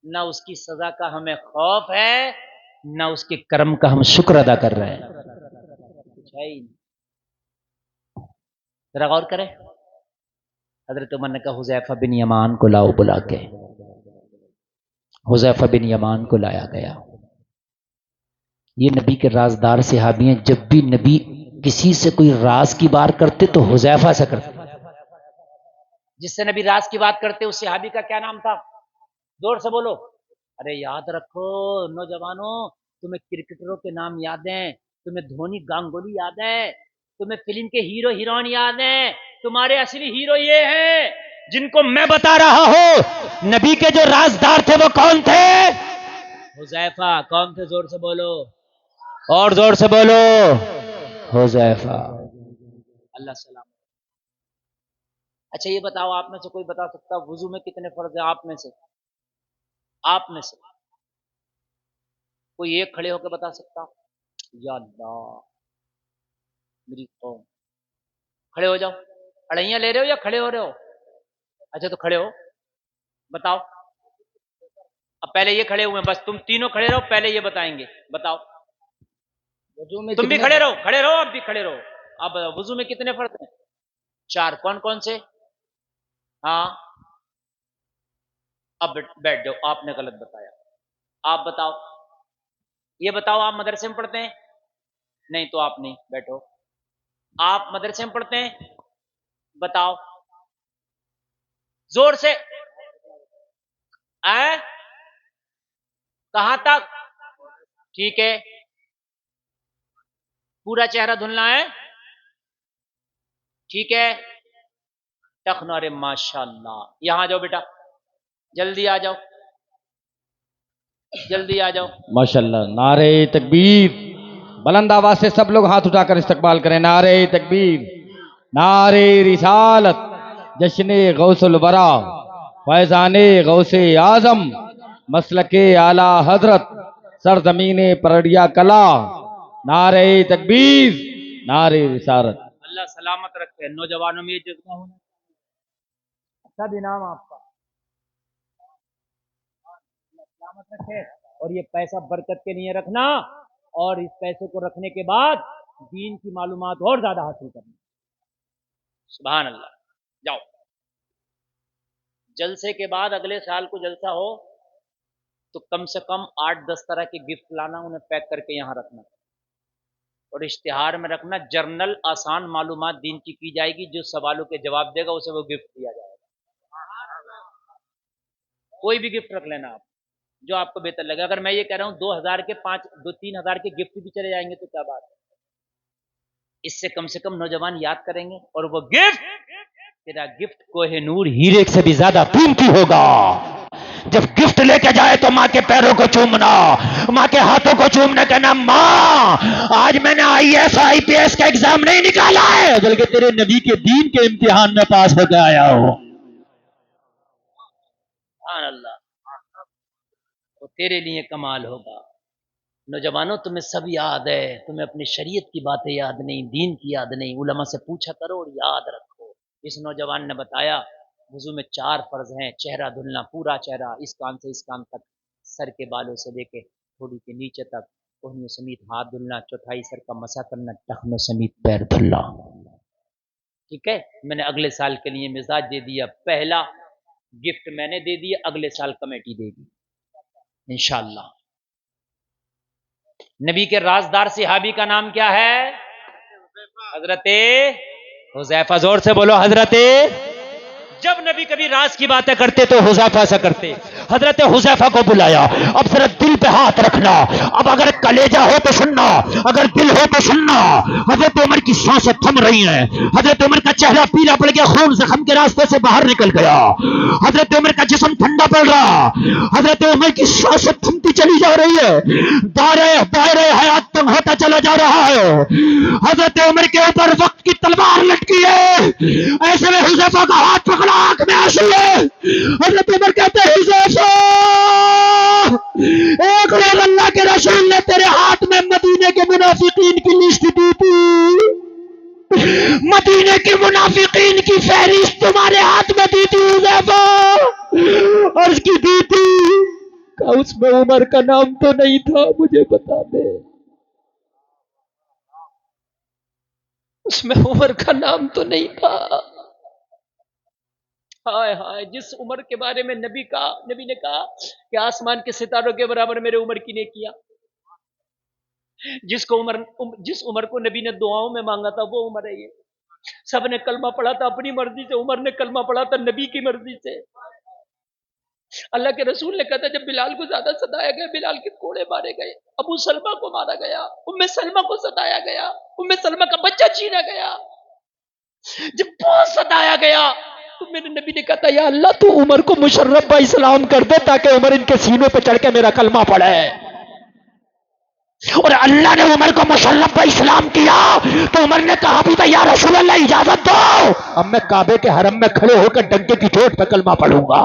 نہ اس کی سزا کا ہمیں خوف ہے، نہ اس کے کرم کا ہم شکر ادا کر رہے ہیں. کچھ ہے ہی نہیں. ذرا غور کریں. حضرت عمر نے کہا حذیفہ بن یمان کو لاؤ بلا کے. حذیفہ بن یمان کو لایا گیا. یہ نبی کے رازدار صحابی ہیں. جب بھی نبی کسی سے کوئی راز کی بات کرتے تو حذیفہ سے کرتے. جس سے نبی راز کی بات کرتے اس صحابی کا کیا نام تھا؟ زور سے بولو. ارے یاد رکھو نوجوانوں، تمہیں کرکٹروں کے نام یاد ہیں، تمہیں دھونی گانگولی یاد ہے، تمہیں فلم کے ہیرو ہیروئن یاد ہیں. تمہارے اصلی ہیرو یہ ہیں جن کو میں بتا رہا ہوں. نبی کے جو رازدار تھے وہ کون تھے؟ حذیفہ. کون تھے؟ زور سے بولو، اور زور سے بولو. حذیفہ. اللہ سلام. اچھا یہ بتاؤ، آپ میں سے کوئی بتا سکتا وضو میں کتنے فرض ہیں؟ آپ میں سے کوئی ایک کھڑے ہو کے بتا سکتا؟ یا اللہ میری قوم. کھڑے ہو جاؤ. اڑیاں لے رہے ہو یا کھڑے ہو رہے ہو؟ اچھا تو کھڑے ہو، بتاؤ. اب پہلے یہ کھڑے ہوئے، بس تم تینوں کھڑے رہو، پہلے یہ بتائیں گے. بتاؤ. تم بھی کھڑے رہو، کھڑے رہو، اب بھی کھڑے رہو. اب وضو میں کتنے فرض ہیں؟ 4. کون کون سے؟ ہاں اب بیٹھ جاؤ، آپ نے غلط بتایا. آپ بتاؤ. یہ بتاؤ آپ مدرسے میں پڑھتے ہیں؟ نہیں تو آپ نہیں بیٹھو. آپ مدرسے میں پڑھتے ہیں؟ بتاؤ زور سے. کہاں تک؟ ٹھیک ہے. پورا چہرہ دھلنا ہے؟ ٹھیک ہے. ٹخنارے ماشاء اللہ. یہاں جاؤ بیٹا، جلدی آ جاؤ، جلدی آ جاؤ. ماشاء اللہ. نعرہ تکبیر. بلند آواز سے سب لوگ ہاتھ اٹھا کر استقبال کریں. نعرہ تکبیر، نعرہ رسالت، جشن غوث الورا، فیضان غوث اعظم، مسلک اعلی حضرت، سرزمین پرڑیا کلا. نعرہ تکبیر، نعرہ رسالت. اللہ سلامت رکھے. نوجوانوں میں یہ جذبہ ہونا، سب انعام آپ کا. اللہ سلامت رکھے. اور یہ پیسہ برکت کے لیے رکھنا، اور اس پیسے کو رکھنے کے بعد دین کی معلومات اور زیادہ حاصل کرنا. سبحان اللہ. جاؤ. جلسے کے بعد اگلے سال کو جلسہ ہو تو کم سے کم 8-10 طرح کے گفٹ لانا، انہیں پیک کر کے یہاں رکھنا، اور اشتہار میں رکھنا جرنل آسان معلومات دین کی جائے گی. جو سوالوں کے جواب دے گا اسے وہ گفٹ دیا جائے گا. کوئی بھی گفٹ رکھ لینا آپ جو آپ کو بہتر لگے. اگر میں یہ کہہ رہا ہوں 2000 کے 3,000 کے گفٹ بھی چلے جائیں گے تو کیا بات ہے. اس سے کم نوجوان یاد کریں گے، اور وہ گفٹ تیرا گفٹ کوہ نور ہیرے سے بھی زیادہ قیمتی ہوگا. جب گفٹ لے کے جائے تو ماں کے پیروں کو چومنا، ماں کے ہاتھوں کو چومنا، کہنا ماں آج میں نے IAS IPS کا ایگزام نہیں نکالا ہے بلکہ تیرے نبی کے دین کے امتحان میں پاس ہو کے آیا ہوں. سبحان اللہ. وہ تیرے لیے کمال ہوگا. نوجوانوں تمہیں سب یاد ہے، تمہیں اپنی شریعت کی باتیں یاد نہیں، دین کی یاد نہیں. علماء سے پوچھا کرو اور یاد رکھو. اس نوجوان نے بتایا وضو میں 4 فرض ہیں. چہرہ دھلنا، پورا چہرہ، اس کان سے اس کان تک، سر کے بالوں سے لے کے تھوڑی کے نیچے تک، کوہنیوں سمیت ہاتھ دھلنا، چوتھائی سر کا مسح کرنا، ٹخنوں سمیت پیر دھلنا. ٹھیک ہے. میں نے اگلے سال کے لیے مزاج دے دیا. پہلا گفٹ میں نے دے دیا، اگلے سال کمیٹی دے گی انشاءاللہ. نبی کے رازدار صحابی کا نام کیا ہے؟ حضرت حذیفہ. زور سے بولو حضرت. جب نبی کبھی راز کی باتیں کرتے تو حذیفہ سے کرتے. حضرت حذیفہ کو بلایا. اب ذرا دل پہ ہاتھ رکھنا. اب اگر کلیجہ ہو تو سننا، اگر دل ہو تو سننا. حضرت عمر کی سانسیں تھم رہی ہیں. حضرت عمر کا چہرہ پیلا پڑ گیا، خون زخم کے راستے سے باہر نکل گیا. حضرت عمر کا جسم ٹھنڈا پڑ رہا. حضرت عمر کی سانسیں تھمتی چلی جا رہی ہے. دائرہ حیات تنگ ہوتا چلا جا رہا ہے. حضرت عمر کے اوپر وقت کی تلوار لٹکی ہے. ایسے میں حذیفہ کا ہاتھ پکڑا، آنکھ میں آنسو ہے. حضرت عمر کہتے ہیں حذیفہ، ایک روز اللہ کے رسول نے تیرے ہاتھ میں مدینے کے منافقین کی لسٹ دی تھی. مدینے کے منافقین کی فہرست تمہارے ہاتھ میں دی تھی حذیفہ، اور اس کی دی تھی کہا اس میں عمر کا نام تو نہیں تھا، مجھے بتا دے اس میں عمر کا نام تو نہیں تھا۔ ہائے ہائے، جس عمر کے بارے میں نبی نے کہا کہ آسمان کے ستاروں کے برابر میرے عمر کی نے کیا، جس عمر کو نبی نے دعاؤں میں مانگا تھا وہ عمر ہے یہ۔ سب نے کلمہ پڑھا تھا اپنی مرضی سے، عمر نے کلمہ پڑھا تھا نبی کی مرضی سے۔ اللہ کے رسول نے کہا تھا جب بلال کو زیادہ ستایا گیا، بلال کے کوڑے مارے گئے، ابو سلمہ کو مارا گیا، ام سلمہ کو ستایا گیا، ام سلمہ کا بچہ چھینا گیا، جب بہت ستایا گیا تو میرے نبی نے کہا تھا یا اللہ تو عمر کو مشرف با اسلام کر دے تاکہ عمر ان کے سینے پہ چڑھ کے میرا کلمہ پڑھے۔ اور اللہ نے عمر کو مشرف با اسلام کیا تو عمر نے کہا بھی تھا یا رسول اللہ اجازت دو، اب میں کعبے کے حرم میں کھڑے ہو کر ڈنکے کی چوٹ پہ کلمہ پڑھوں گا۔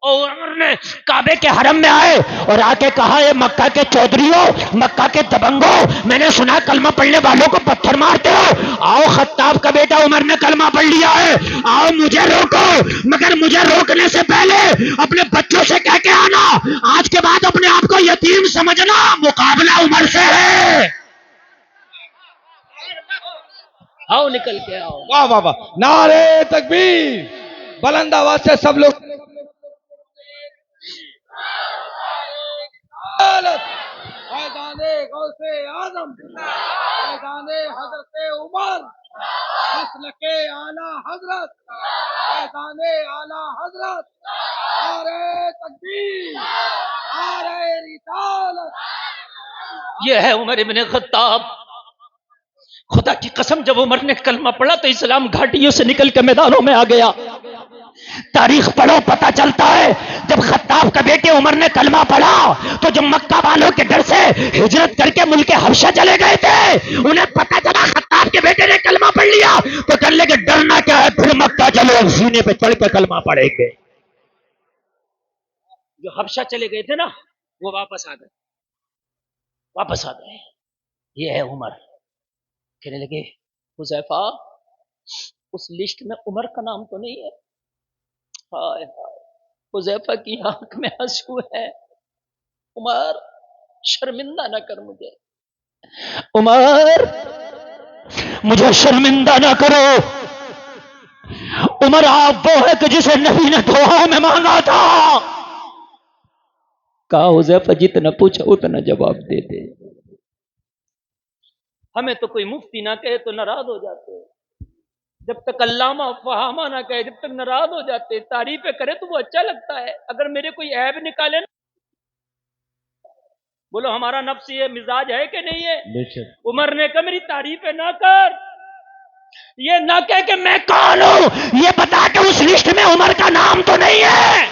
اور عمر نے کعبے کے حرم میں آئے اور آ کے کہا اے مکہ کے چودھریوں، مکہ کے دبنگوں، میں نے سنا کلمہ پڑھنے والوں کو پتھر مارتے ہو، آؤ خطاب کا بیٹا عمر نے کلمہ پڑھ لیا ہے، آؤ مجھے روکو، مگر مجھے روکنے سے پہلے اپنے بچوں سے کہہ کے آنا آج کے بعد اپنے آپ کو یتیم سمجھنا، مقابلہ عمر سے ہے، آؤ نکل کے آؤ۔ واہ واہ واہ، نعرے تکبیر، بلند آواز سے سب لوگ فیضان غوث اعظم، فیضان حضرت عمر، مسلک اعلی حضرت، فیضان اعلی حضرت، نعرے تکبیر، نعرے رسالت۔ یہ ہے عمر ابن خطاب۔ خدا کی قسم جب عمر نے کلمہ پڑھا تو اسلام گھاٹیوں سے نکل کے میدانوں میں آ گیا۔ تاریخ پڑھو پتہ چلتا ہے جب خطاب کا بیٹے عمر نے کلمہ پڑھا تو جو مکہ والوں کے ڈر سے ہجرت کر کے ملک حبشہ چلے گئے تھے انہیں پتہ چلا خطاب کے بیٹے نے کلمہ پڑھ لیا تو کہنے لگے ڈرنا کیا ہے، پھر مکہ چلو، سینے پہ چڑھ کے کلمہ پڑھیں گے۔ جو حبشہ چلے گئے تھے نا وہ واپس آ گئے۔ یہ ہے عمر۔ کہنے لگے حذیفہ اس لسٹ میں عمر کا نام تو نہیں ہے؟ ہائے ہائے، حذیفہ کی آنکھ میں آنسو ہے۔ عمر شرمندہ نہ کر مجھے، عمر مجھے شرمندہ نہ کرو، عمر آپ وہ ہے کہ جسے نبی نے دعاؤں میں مانگا تھا۔ کہا حذیفہ جتنا پوچھا اتنا جواب دے دے، ہمیں تو کوئی مفتی نہ کہے تو ناراض ہو جاتے، جب تک علامہ فہامہ نہ کہے جب تک ناراض ہو جاتے، تعریفیں کرے تو وہ اچھا لگتا ہے، اگر میرے کوئی عیب نکالے نا بولو ہمارا نفس یہ مزاج ہے کہ نہیں ہے؟ عمر نے کہا میری تعریفیں نہ کر، یہ نہ کہہ کہ میں کون ہوں، یہ بتا کہ اس لسٹ میں عمر کا نام تو نہیں ہے۔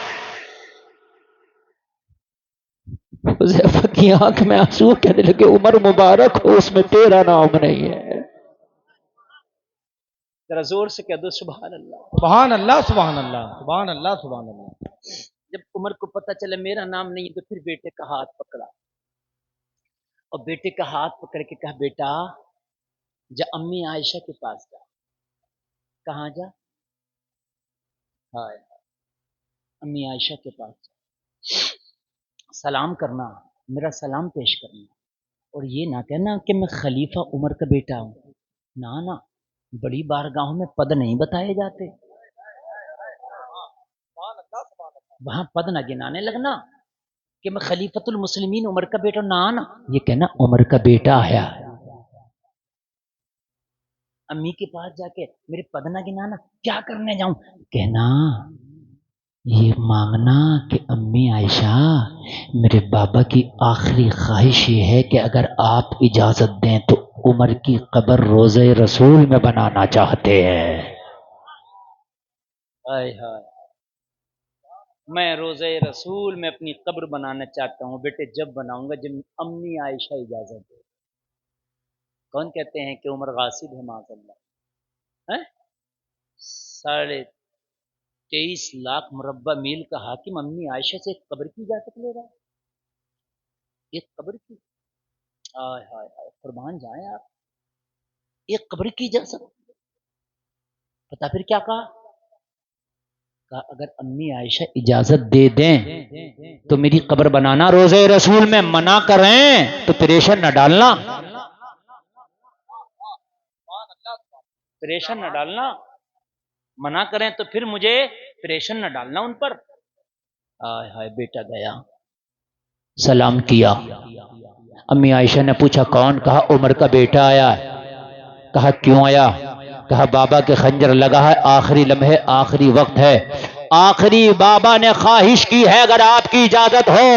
حذیفہ کی آنکھ میں آنسو، کہنے لگے عمر مبارک ہو اس میں تیرا نام نہیں ہے۔ ذرا زور سے کہہ دو سبحان اللہ، سبحان اللہ، سبحان اللہ، سبحان اللہ، سبحان اللہ۔ جب عمر کو پتہ چلا میرا نام نہیں تو پھر بیٹے کا ہاتھ پکڑا اور بیٹے کا ہاتھ پکڑ کے کہا بیٹا جا امی عائشہ کے پاس جا۔ کہاں جا؟ ہائے امی عائشہ کے پاس جا، سلام کرنا، میرا سلام پیش کرنا، اور یہ نہ کہنا کہ میں خلیفہ عمر کا بیٹا ہوں، نہ بڑی بارگاہوں میں پد نہیں بتائے جاتے، وہاں پد نہ گنانے لگنا کہ میں خلیفۃ المسلمین عمر کا بیٹا، نہ یہ کہنا عمر کا بیٹا آیا۔ امی کے پاس جا کے میرے پد نہ گنانا، کیا کرنے جاؤں، کہنا یہ مانگنا کہ امی عائشہ میرے بابا کی آخری خواہش یہ ہے کہ اگر آپ اجازت دیں تو عمر کی قبر روضہ رسول میں بنانا چاہتے ہیں۔ ہائے ہائے، میں روضہ رسول میں اپنی قبر بنانا چاہتا ہوں، بیٹے جب بناؤں گا جب امی عائشہ اجازت دے۔ کون کہتے ہیں کہ عمر غاصب ہے معاذ اللہ؟ 23.5 لاکھ مربع میل کا حاکم امی عائشہ سے ایک قبر کی اجازت لے رہا ہے، ایک قبر کی، ہائے ہائے ہائے، قربان جائیں آپ، ایک قبر کی اجازت۔ پتا پھر کیا کہا؟ کہا اگر امی عائشہ اجازت دے دیں تو میری قبر بنانا، روزے رسول میں منع کریں تو پریشن نہ ڈالنا، پریشن نہ ڈالنا، منع کریں تو پھر مجھے پریشن نہ ڈالنا ان پر۔ ہائے ہائے، بیٹا گیا، سلام کیا، امی عائشہ نے پوچھا کون؟ کہا عمر کا بیٹا آیا ہے۔ کہا کیوں آیا؟ کہا بابا کے خنجر لگا ہے، آخری لمحے، آخری وقت ہے، آخری بابا نے خواہش کی ہے اگر آپ کی اجازت ہو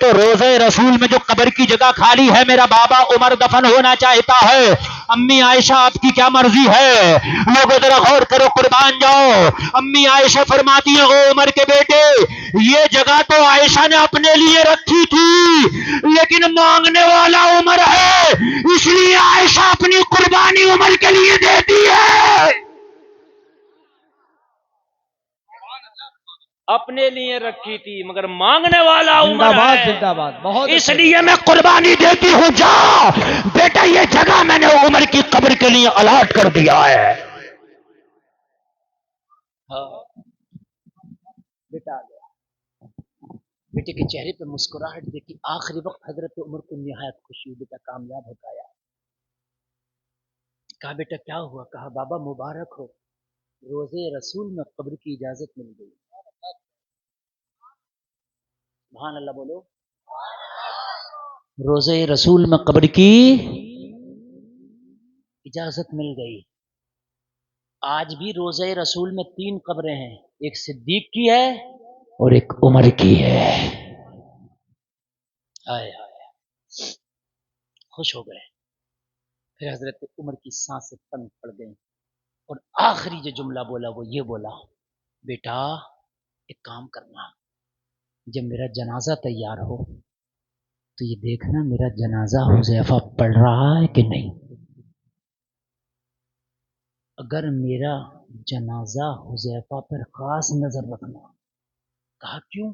تو روزے رسول میں جو قبر کی جگہ خالی ہے میرا بابا عمر دفن ہونا چاہتا ہے۔ امی عائشہ آپ کی کیا مرضی ہے؟ لوگوں ذرا غور کرو، قربان جاؤ۔ امی عائشہ فرماتی ہیں او عمر کے بیٹے، یہ جگہ تو عائشہ نے اپنے لیے رکھی تھی لیکن مانگنے والا عمر ہے، اس لیے عائشہ اپنی قربانی عمر کے لیے دیتی ہے۔ اپنے لیے رکھی تھی مگر مانگنے والا زندہ عمر باد، ہے، زندہ باد، بہت اس اچھے لیے میں قربانی دیتی ہوں۔ جا بیٹا، یہ جگہ میں نے عمر کی قبر کے لیے الاٹ کر دیا ہے۔ ہاں، بیٹا آ گیا، بیٹے کے چہرے پہ مسکراہٹ دیکھی، آخری وقت حضرت عمر کو نہایت خوشی ہوئی، بیٹا کامیاب ہو گیا۔ کہا بیٹا کیا ہوا؟ کہا بابا مبارک ہو، روزے رسول میں قبر کی اجازت مل گئی۔ سبحان اللہ بولو، روزے رسول میں قبر کی اجازت مل گئی۔ آج بھی روزے رسول میں 3 قبریں ہیں، ایک صدیق کی ہے اور ایک عمر کی ہے۔ آئے آئے، خوش ہو گئے۔ پھر حضرت عمر کی سانسیں تنگ پڑ گئیں اور آخری جو جملہ بولا وہ یہ بولا، بیٹا ایک کام کرنا، جب میرا جنازہ تیار ہو تو یہ دیکھنا میرا جنازہ حذیفہ پڑھ رہا ہے کہ نہیں۔ اگر میرا جنازہ حذیفہ پر خاص نظر رکھنا۔ کہا کیوں؟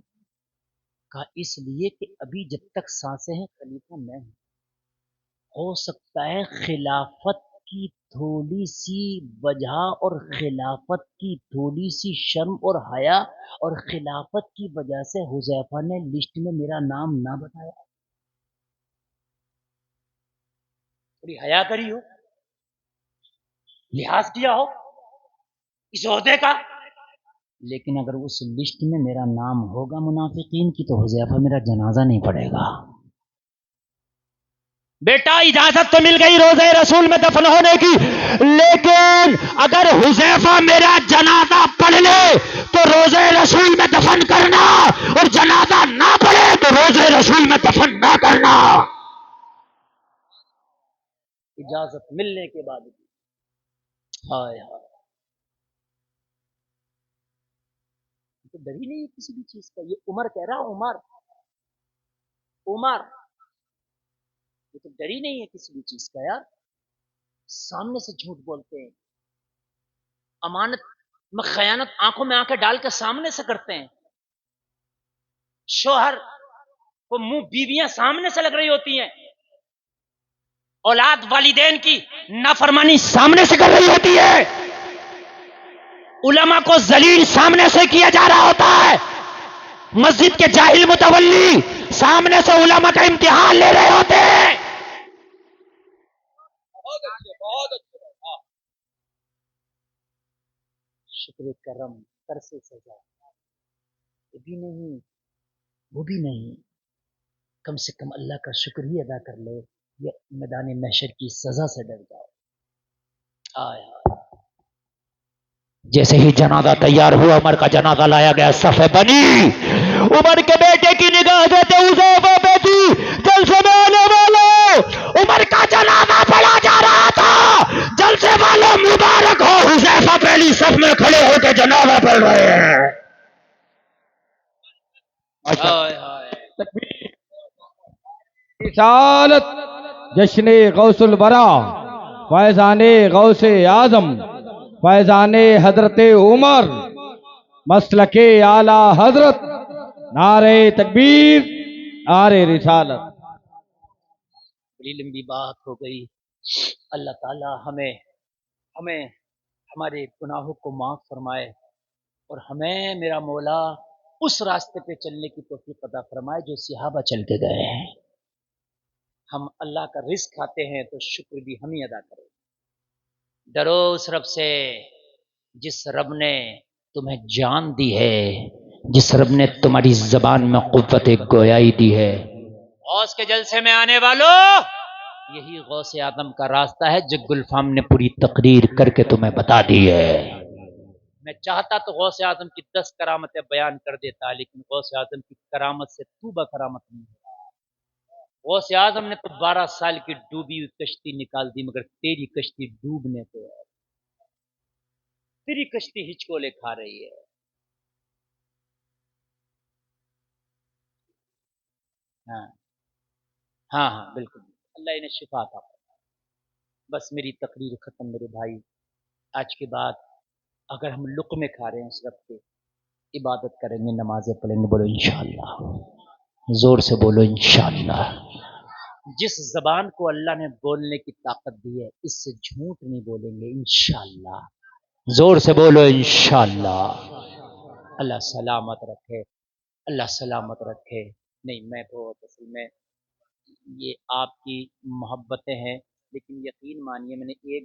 کہا اس لیے کہ ابھی جب تک سانسیں ہیں خلیفہ میں ہوں، ہو سکتا ہے خلافت کی تھوڑی سی وجہ اور خلافت کی تھوڑی سی شرم اور حیا اور خلافت کی وجہ سے حذیفہ نے لسٹ میں میرا نام نہ بتایا، تھوڑی حیا کری ہو، لحاظ کیا ہو اس عہدے کا، لیکن اگر اس لسٹ میں میرا نام ہوگا منافقین کی تو حذیفہ میرا جنازہ نہیں پڑے گا۔ بیٹا اجازت تو مل گئی روزے رسول میں دفن ہونے کی، لیکن اگر حذیفہ میرا جنازہ پڑھ لے تو روزے رسول میں دفن کرنا، اور جنازہ نہ پڑھے تو روزے رسول میں دفن نہ کرنا۔ اجازت ملنے کے بعد بھی ہائے ہائے، تو ڈر ہی نہیں ہے کسی بھی چیز کا۔ یہ عمر کہہ رہا، عمر عمر، یہ تو ڈر ہی نہیں ہے کسی بھی چیز کا یار۔ سامنے سے جھوٹ بولتے ہیں، امانت میں خیانت آنکھوں میں آنکھیں ڈال کے سامنے سے کرتے ہیں، شوہر کو منہ بیویاں سامنے سے لگ رہی ہوتی ہیں، اولاد والدین کی نافرمانی سامنے سے کر رہی ہوتی ہے، علماء کو ذلیل سامنے سے کیا جا رہا ہوتا ہے، مسجد کے جاہل متولی سامنے سے علماء کا امتحان لے رہے ہوتے ہیں۔ شکر کرم، کر سے سزا، یہ بھی نہیں وہ بھی نہیں، کم سے کم اللہ کا شکر ہی ادا کر لو، یہ میدان محشر کی سزا سے ڈر جاؤ۔ آیا جیسے ہی جنازہ تیار ہوا، عمر کا جنازہ لایا گیا، صف بنی، عمر کے بیٹے کی نگاہ دیتے حذیفہ پہ تھی، جلسے میں آنے والوں، عمر کا جنازہ پڑھا جا رہا تھا، جلسے والوں مبارک ہو، حذیفہ پہلی صف میں کھڑے ہو کے جنازہ پڑھ رہے ہیں۔ رسالت جشن غوث الورا، فیضان غوث اعظم، فیضان حضرت عمر، مسلک اعلی حضرت، نعرہ تکبیر، نعرہ رسالت۔ بڑی لمبی بات ہو گئی، اللہ تعالی ہمیں ہمارے گناہوں کو معاف فرمائے، اور ہمیں میرا مولا اس راستے پہ چلنے کی توفیق عطا فرمائے جو صحابہ چل کے گئے ہیں. ہم اللہ کا رزق کھاتے ہیں تو شکر بھی ہم ہی ادا کریں. ڈرو اس رب سے جس رب نے تمہیں جان دی ہے، جس رب نے تمہاری زبان میں قوت گویائی دی ہے. غوث کے جلسے میں آنے والوں، یہی غوث اعظم کا راستہ ہے جو گلفام نے پوری تقریر کر کے تمہیں بتا دی ہے. میں چاہتا تو غوث اعظم کی 10 کرامتیں بیان کر دیتا، لیکن غوث اعظم کی کرامت سے تو بکرامت نہیں ہے. غوث اعظم نے تو 12 سال کی ڈوبی ہوئی کشتی نکال دی، مگر تیری کشتی ڈوبنے کو ہے، تیری کشتی ہچکولے کھا رہی ہے. ہاں ہاں ہاں بالکل، اللہ انہیں شفا عطا فرمائے. بس میری تقریر ختم میرے بھائی. آج کے بعد اگر ہم لقمے کھا رہے ہیں اس رب کے، عبادت کریں گے، نمازیں پڑھیں گے، بولو انشاءاللہ، زور سے بولو انشاءاللہ. جس زبان کو اللہ نے بولنے کی طاقت دی ہے، اس سے جھوٹ نہیں بولیں گے انشاءاللہ. زور سے بولو انشاءاللہ. اللہ سلامت رکھے، اللہ سلامت رکھے. نہیں میں بہت اصل میں یہ آپ کی محبتیں ہیں، لیکن یقین مانیے میں نے ایک